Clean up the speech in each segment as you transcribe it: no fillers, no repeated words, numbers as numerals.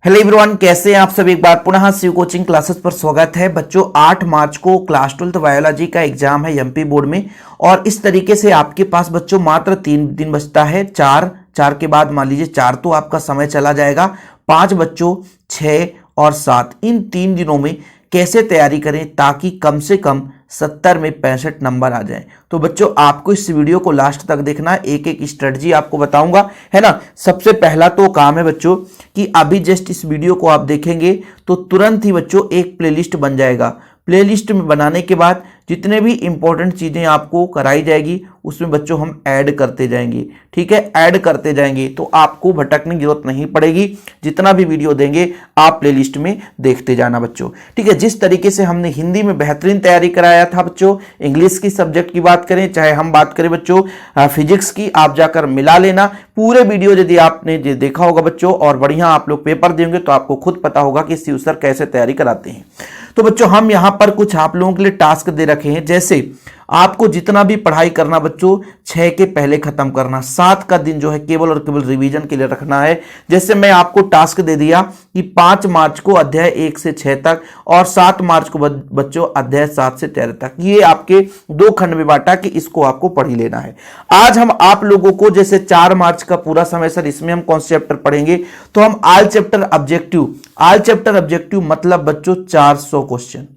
Hello everyone, कैसे हैं आप सब। एक बार पुनः शिव कोचिंग क्लासेस पर स्वागत है। बच्चों 8 मार्च को क्लास 12th बायोलॉजी का एग्जाम है एमपी बोर्ड में और इस तरीके से आपके पास बच्चों मात्र 3 दिन बचता है। चार के बाद मान लीजिए 4 तो आपका समय चला जाएगा। 5 बच्चों 6 और 7 इन 3 दिनों में कैसे तैयारी करें ताकि कम से कम 70 में 65 नंबर आ जाए। तो बच्चों आपको इस वीडियो को लास्ट तक देखना है, एक एक स्ट्रेटजी आपको बताऊंगा, है ना। सबसे पहला तो काम है बच्चों कि अभी जस्ट इस वीडियो को आप देखेंगे तो तुरंत ही बच्चों एक प्लेलिस्ट बन जाएगा। प्लेलिस्ट में बनाने के बाद जितने भी इंपॉर्टेंट चीजें आपको कराई जाएगी उसमें बच्चों हम ऐड करते जाएंगे, ठीक है। ऐड करते जाएंगे तो आपको भटकने की जरूरत नहीं पड़ेगी। जितना भी वीडियो देंगे आप प्लेलिस्ट में देखते जाना बच्चों, ठीक है। जिस तरीके से हमने हिंदी में बेहतरीन तैयारी कराया था बच्चों, इंग्लिश की सब्जेक्ट की बात करें चाहे हम बात करें बच्चों फिजिक्स की, आप जाकर मिला लेना पूरे वीडियो। यदि आपने देखा होगा बच्चों और बढ़िया आप लोग पेपर देंगे तो आपको खुद पता होगा कि शिव सर कैसे तैयारी कराते हैं। तो बच्चों हम यहां पर कुछ आप लोगों के लिए टास्क दे रखे हैं, जैसे आपको जितना भी पढ़ाई करना बच्चों 6 के पहले खत्म करना, 7 का दिन जो है केवल और केवल रिवीजन के लिए रखना है। जैसे मैं आपको टास्क दे दिया कि 5 मार्च को अध्याय 1 से 6 तक और 7 मार्च को बच्चों अध्याय 7 से 13 तक, ये आपके 2 खंड में बांटा कि इसको आपको पढ़ ही लेना है। आज हम आप लोगों को जैसे 4 मार्च का पूरा समय सर इसमें हम कौन से चैप्टर पढ़ेंगे, तो हम ऑल चैप्टर ऑब्जेक्टिव मतलब बच्चों 400 क्वेश्चन।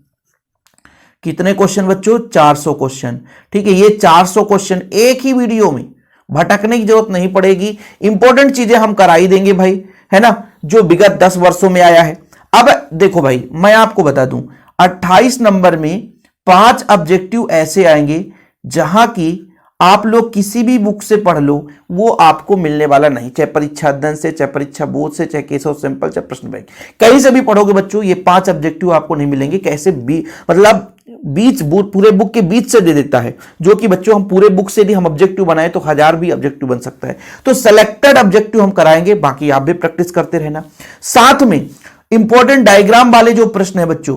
कितने क्वेश्चन बच्चों? 400 क्वेश्चन, ठीक है। ये 400 क्वेश्चन एक ही वीडियो में, भटकने की जरूरत नहीं पड़ेगी। इंपॉर्टेंट चीजें हम करा ही देंगे भाई, है ना, जो विगत 10 वर्षों में आया है। अब देखो भाई मैं आपको बता दूं 28 नंबर में 5 ऑब्जेक्टिव ऐसे आएंगे जहां की आप लोग किसी भी बुक से पढ़ लो वो आपको मिलने वाला नहीं, चाहे परीक्षा अध्ययन से, चाहे परीक्षा बोध से, चाहे केशव सिंपल, चाहे प्रश्न बैंक, कहीं से भी पढ़ोगे बच्चों ये 5 ऑब्जेक्टिव आपको नहीं मिलेंगे। कैसे मतलब बीच पूरे बुक के बीच से दे देता है, जो कि बच्चों हम पूरे बुक से यदि हम ऑब्जेक्टिव बनाए तो 1000 भी ऑब्जेक्टिव बन सकता है। तो सेलेक्टेड ऑब्जेक्टिव हम कराएंगे, बाकी आप भी प्रैक्टिस करते रहना। साथ में इंपॉर्टेंट डायग्राम वाले जो प्रश्न है बच्चों,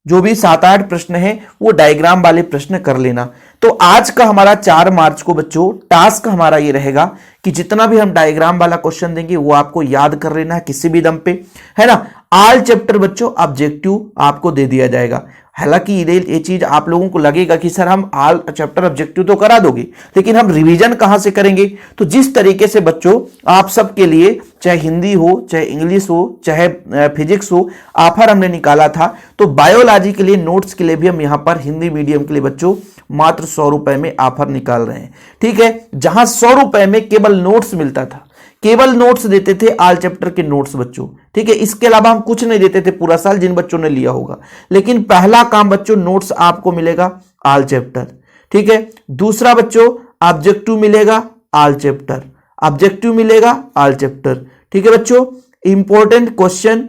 जो भी 7-8 प्रश्न है वो डायग्राम वाले प्रश्न कर लेना। तो आज का हमारा 4 मार्च को बच्चों टास्क हमारा ये रहेगा कि जितना भी हम डायग्राम वाला क्वेश्चन देंगे वो आपको याद कर लेना है किसी भी दम पे, है ना। ऑल चैप्टर बच्चों ऑब्जेक्टिव आपको दे दिया जाएगा। हालांकि ये चीज आप लोगों को लगेगा कि सर हम ऑल चैप्टर ऑब्जेक्टिव तो करा दोगे, लेकिन हम रिवीजन कहां से करेंगे। तो जिस तरीके से बच्चों आप सबके लिए चाहे हिंदी हो, चाहे इंग्लिश हो, चाहे फिजिक्स हो, ऑफर हमने निकाला था, तो बायोलॉजी के लिए नोट्स के लिए भी हम यहां पर हिंदी मीडियम के लिए बच्चों मात्र 100 रुपए में ऑफर निकाल रहे हैं, ठीक है। जहां 100 रुपए में केवल नोट्स मिलता था, केवल नोट्स देते थे ऑल चैप्टर के नोट्स बच्चों, ठीक है। इसके अलावा हम कुछ नहीं देते थे पूरा साल, जिन बच्चों ने लिया होगा। लेकिन पहला काम बच्चों नोट्स आपको मिलेगा ऑल चैप्टर, ठीक है। दूसरा बच्चों ऑब्जेक्टिव मिलेगा ऑल चैप्टर, ऑब्जेक्टिव मिलेगा ऑल चैप्टर, ठीक है बच्चों। इंपॉर्टेंट क्वेश्चन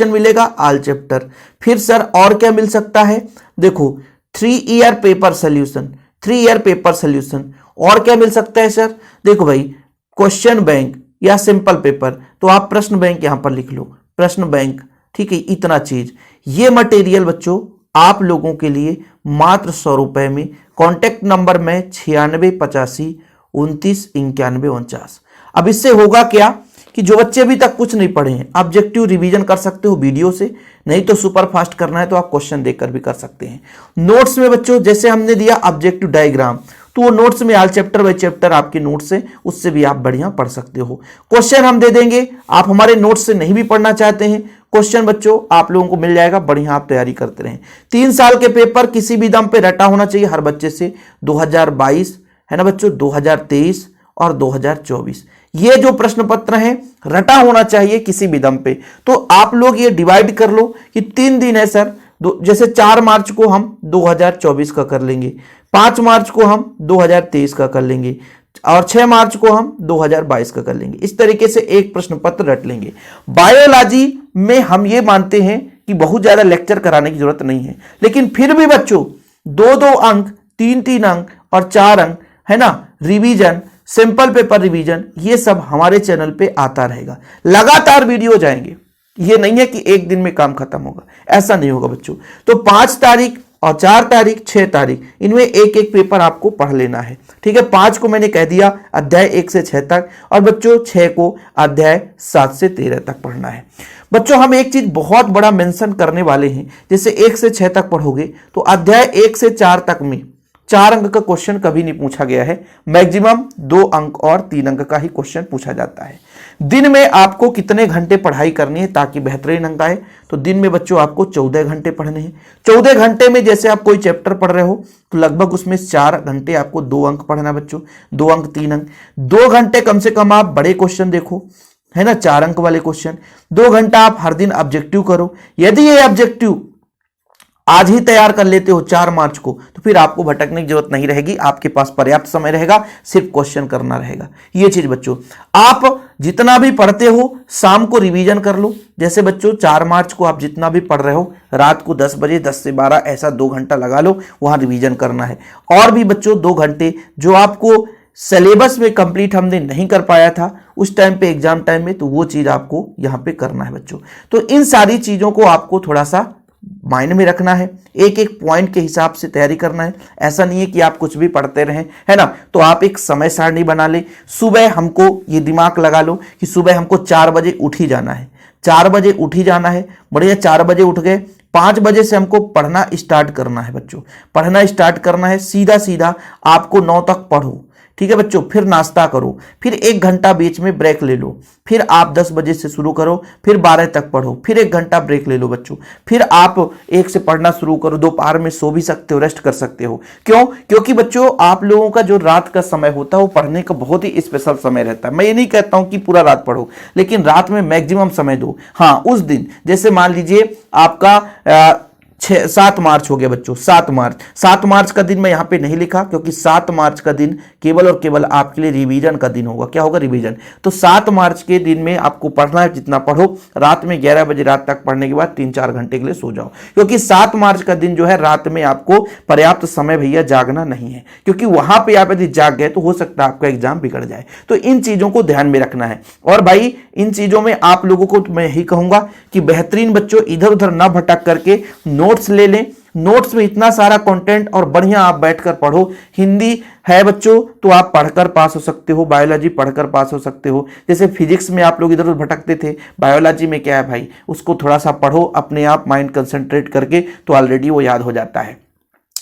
मिलेगा ऑल चैप्टर। फिर सर और क्या मिल सकता है, देखो 3 ईयर पेपर सोल्यूशन। और क्या मिल सकता है सर, देखो भाई क्वेश्चन बैंक या सिंपल पेपर, तो आप प्रश्न बैंक यहां पर लिख लो, प्रश्न बैंक, ठीक है। इतना चीज, ये मटेरियल बच्चों आप लोगों के लिए मात्र 100 रुपए में। कॉन्टेक्ट नंबर में 9685299149। अब इससे होगा क्या कि जो बच्चे अभी तक कुछ नहीं पढ़े हैं ऑब्जेक्टिव रिवीजन कर सकते हो वीडियो से, नहीं तो सुपर फास्ट करना है तो आप क्वेश्चन देखकर भी कर सकते हैं। नोट्स में बच्चों जैसे हमने दिया ऑब्जेक्टिव डायग्राम, तो वो नोट्स में ऑल चैप्टर बाय चैप्टर आपके नोट्स से, उससे भी आप बढ़िया पढ़ सकते हो। क्वेश्चन हम दे देंगे, आप हमारे नोट्स से नहीं भी पढ़ना चाहते हैं क्वेश्चन बच्चों आप लोगों को मिल जाएगा, बढ़िया आप तैयारी करते रहें। 3 साल के पेपर किसी भी दम पे रटा होना चाहिए हर बच्चे से। 2022 है ना बच्चों, 2023 और 2024 ये जो प्रश्न पत्र है रटा होना चाहिए किसी भी दम पे। तो आप लोग ये डिवाइड कर लो कि 3 दिन है सर, जैसे 4 मार्च को हम 2024 का कर लेंगे, 5 मार्च को हम 2023 का कर लेंगे और 6 मार्च को हम 2022 का कर लेंगे। इस तरीके से एक प्रश्न पत्र रट लेंगे। बायोलॉजी में हम ये मानते हैं कि बहुत ज्यादा लेक्चर कराने की जरूरत नहीं है, लेकिन फिर भी बच्चों 2-2 अंक, 3-3 अंक और 4 अंक, है ना, रिवीजन, सिंपल पेपर रिवीजन, ये सब हमारे चैनल पे आता रहेगा। लगातार वीडियो जाएंगे, ये नहीं है कि एक दिन में काम खत्म होगा, ऐसा नहीं होगा बच्चों। तो 5 तारीख और 4 तारीख 6 तारीख इनमें एक एक पेपर आपको पढ़ लेना है। ठीक है, 5 को मैंने कह दिया अध्याय 1 से 6 तक, और बच्चों 6 को अध्याय 7 से 13 तक पढ़ना है। बच्चों हम एक चीज बहुत बड़ा मेंशन करने वाले हैं, जैसे 1 से 6 तक पढ़ोगे तो अध्याय 1 से 4 तक में 4 अंक का क्वेश्चन कभी नहीं पूछा गया है, मैक्सिमम 2 अंक और 3 अंक का ही क्वेश्चन पूछा जाता है। दिन में आपको कितने घंटे पढ़ाई करनी है ताकि बेहतरीन अंक आए, तो दिन में बच्चों आपको 14 घंटे पढ़ने हैं। 14 घंटे में जैसे आप कोई चैप्टर पढ़ रहे हो तो लगभग उसमें 4 घंटे आपको 2 अंक पढ़ना बच्चों, 2 अंक 3 अंक। 2 घंटे कम से कम आप बड़े क्वेश्चन देखो, है ना, 4 अंक वाले क्वेश्चन। 2 घंटा आप हर दिन ऑब्जेक्टिव करो। यदि ये ऑब्जेक्टिव आज ही तैयार कर लेते हो 4 मार्च को, तो फिर आपको भटकने की जरूरत नहीं रहेगी, आपके पास पर्याप्त समय रहेगा, सिर्फ क्वेश्चन करना रहेगा। ये चीज बच्चों, आप जितना भी पढ़ते हो शाम को रिवीजन कर लो। जैसे बच्चों 4 मार्च को आप जितना भी पढ़ रहे हो रात को 10 बजे 10 से 12 ऐसा 2 घंटा लगा लो, वहां रिवीजन करना है। और भी बच्चों 2 घंटे जो आपको सिलेबस में कंप्लीट हमने नहीं कर पाया था उस टाइम पे एग्जाम टाइम में, तो वो चीज आपको यहां पे करना है बच्चों। तो इन सारी चीजों को आपको थोड़ा सा माइंड में रखना है, एक एक पॉइंट के हिसाब से तैयारी करना है। ऐसा नहीं है कि आप कुछ भी पढ़ते रहें, है ना। तो आप एक समय सारणी बना ले। सुबह हमको ये दिमाग लगा लो कि सुबह हमको 4 बजे उठ ही जाना है, 4 बजे उठ ही जाना है। बढ़िया, 4 बजे उठ गए, 5 बजे से हमको पढ़ना स्टार्ट करना है बच्चों, पढ़ना स्टार्ट करना है। सीधा सीधा आपको 9 तक पढ़ो, ठीक है बच्चों। फिर नाश्ता करो, फिर 1 घंटा बीच में ब्रेक ले लो, फिर आप 10 बजे से शुरू करो, फिर 12 तक पढ़ो, फिर 1 घंटा ब्रेक ले लो बच्चों। फिर आप 1 से पढ़ना शुरू करो। दोपहर में सो भी सकते हो, रेस्ट कर सकते हो। क्यों? क्योंकि बच्चों आप लोगों का जो रात का समय होता है वो पढ़ने का बहुत ही स्पेशल समय रहता है। मैं ये नहीं कहता हूं कि पूरा रात पढ़ो, लेकिन रात में मैक्सिमम समय दो। हाँ, उस दिन जैसे मान लीजिए आपका 7 मार्च हो गया बच्चों, 7 मार्च का दिन मैं यहां पे नहीं लिखा क्योंकि 7 मार्च का दिन केवल और केवल आपके लिए रिवीजन का दिन होगा। क्या होगा? रिवीजन। तो 7 मार्च के दिन में आपको पढ़ना है, जितना पढ़ो। रात में 11 बजे रात तक पढ़ने के बाद 3-4 घंटे के लिए सो जाओ, क्योंकि 7 मार्च का दिन जो है रात में आपको पर्याप्त समय भैया जागना नहीं है, क्योंकि वहां पर आप यदि जाग गए तो हो सकता है आपका एग्जाम बिगड़ जाए। तो इन चीजों को ध्यान में रखना है। और भाई इन चीजों में आप लोगों को मैं यही कहूंगा कि बेहतरीन बच्चों इधर उधर ना भटक करके नोट्स ले लें। नोट्स में इतना सारा कंटेंट और बढ़िया आप बैठकर पढ़ो। हिंदी है बच्चों तो आप पढ़कर पास हो सकते हो, बायोलॉजी पढ़कर पास हो सकते हो। जैसे फिजिक्स में आप लोग इधर उधर भटकते थे, बायोलॉजी में क्या है भाई, उसको थोड़ा सा पढ़ो अपने आप माइंड कंसंट्रेट करके, तो ऑलरेडी वो याद हो जाता है।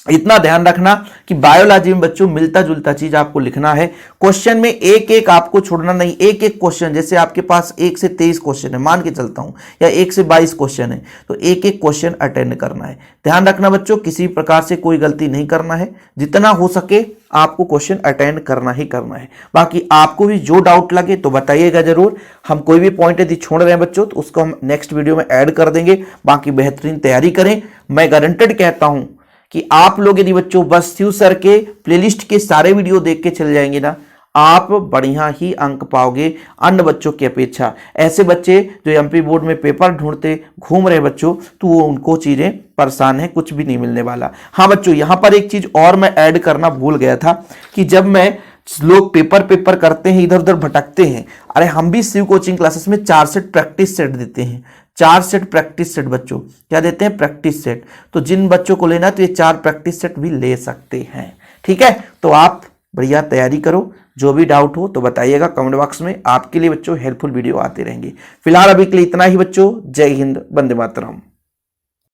इतना ध्यान रखना कि बायोलॉजी में बच्चों मिलता जुलता चीज आपको लिखना है। क्वेश्चन में एक एक आपको छोड़ना नहीं, एक एक क्वेश्चन। जैसे आपके पास 1 से 23 क्वेश्चन है मान के चलता हूं, या 1 से 22 क्वेश्चन है, तो एक एक क्वेश्चन अटेंड करना है। ध्यान रखना बच्चों, किसी प्रकार से कोई गलती नहीं करना है। जितना हो सके आपको क्वेश्चन अटेंड करना ही करना है। बाकी आपको भी जो डाउट लगे तो बताइएगा जरूर। हम कोई भी पॉइंट यदि छोड़ रहे हैं बच्चों तो उसको हम नेक्स्ट वीडियो में ऐड कर देंगे। बाकी बेहतरीन तैयारी करें। मैं गारंटेड कहता हूं कि आप लोग यदि बच्चों बस शिव सर के प्लेलिस्ट के सारे वीडियो देख के चल जाएंगे ना, आप बढ़िया ही अंक पाओगे अन्य बच्चों की अपेक्षा। ऐसे बच्चे जो एमपी बोर्ड में पेपर ढूंढते घूम रहे बच्चों, तो वो उनको चीजें परेशान है, कुछ भी नहीं मिलने वाला। हाँ बच्चों, यहां पर एक चीज और मैं ऐड करना भूल गया था कि जब मैं लोग पेपर करते हैं, इधर उधर भटकते हैं, अरे हम भी शिव कोचिंग क्लासेस में 4 सेट प्रैक्टिस सेट देते हैं। 4 सेट प्रैक्टिस सेट बच्चों, क्या देते हैं? Practice set. तो जिन बच्चों को लेना तो ये 4 प्रैक्टिस सेट भी ले सकते हैं। ठीक है, तो आप बढ़िया तैयारी करो। जो भी डाउट हो तो बताइएगा कमेंट बॉक्स में। आपके लिए बच्चों हेल्पफुल वीडियो आते रहेंगे। फिलहाल अभी के लिए इतना ही बच्चों। जय हिंद, वंदे मातरम।